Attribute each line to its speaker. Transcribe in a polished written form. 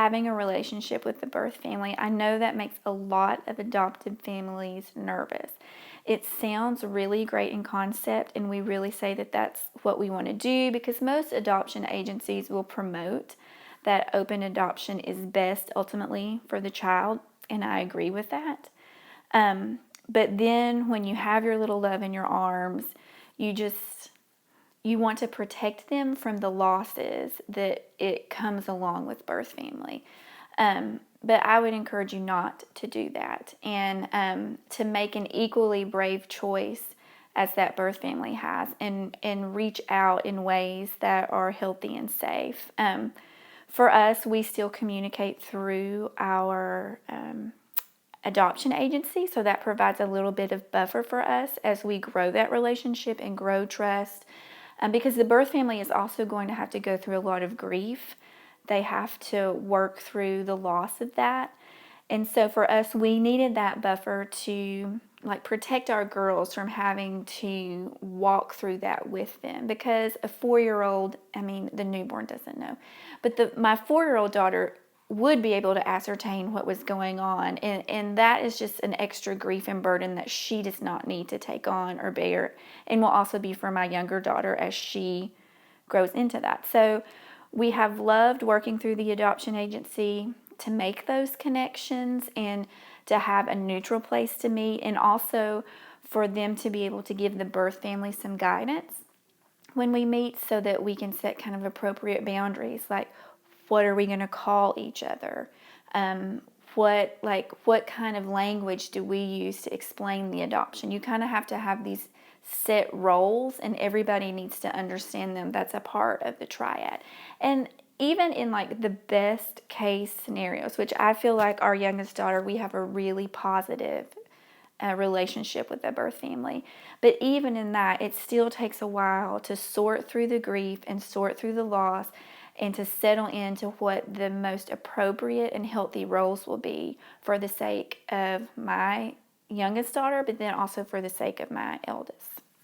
Speaker 1: having a relationship with the birth family. I know that makes a lot of adopted families nervous. It sounds really great in concept, and we really say that that's what we want to do because most adoption agencies will promote that open adoption is best ultimately for the child, and I agree with that. But then when you have your little love in your arms, you want to protect them from the losses that it comes along with birth family. But I would encourage you not to do that, and to make an equally brave choice as that birth family has, and reach out in ways that are healthy and safe. For us, we still communicate through our adoption agency, so that provides a little bit of buffer for us as we grow that relationship and grow trust. Because the birth family is also going to have to go through a lot of grief. They have to work through the loss of that. And so for us, we needed that buffer to protect our girls from having to walk through that with them, because a 4-year-old, the newborn doesn't know, but my 4-year-old daughter would be able to ascertain what was going on, and that is just an extra grief and burden that she does not need to take on or bear, and will also be for my younger daughter as she grows into that. So we have loved working through the adoption agency to make those connections and to have a neutral place to meet, and also for them to be able to give the birth family some guidance when we meet, so that we can set kind of appropriate boundaries, like what are we going to call each other? What kind of language do we use to explain the adoption? You kind of have to have these set roles, and everybody needs to understand them. That's a part of the triad. And even in the best case scenarios, which I feel like our youngest daughter, we have a really positive relationship with the birth family. But even in that, it still takes a while to sort through the grief and sort through the loss, and to settle into what the most appropriate and healthy roles will be for the sake of my youngest daughter, but then also for the sake of my eldest.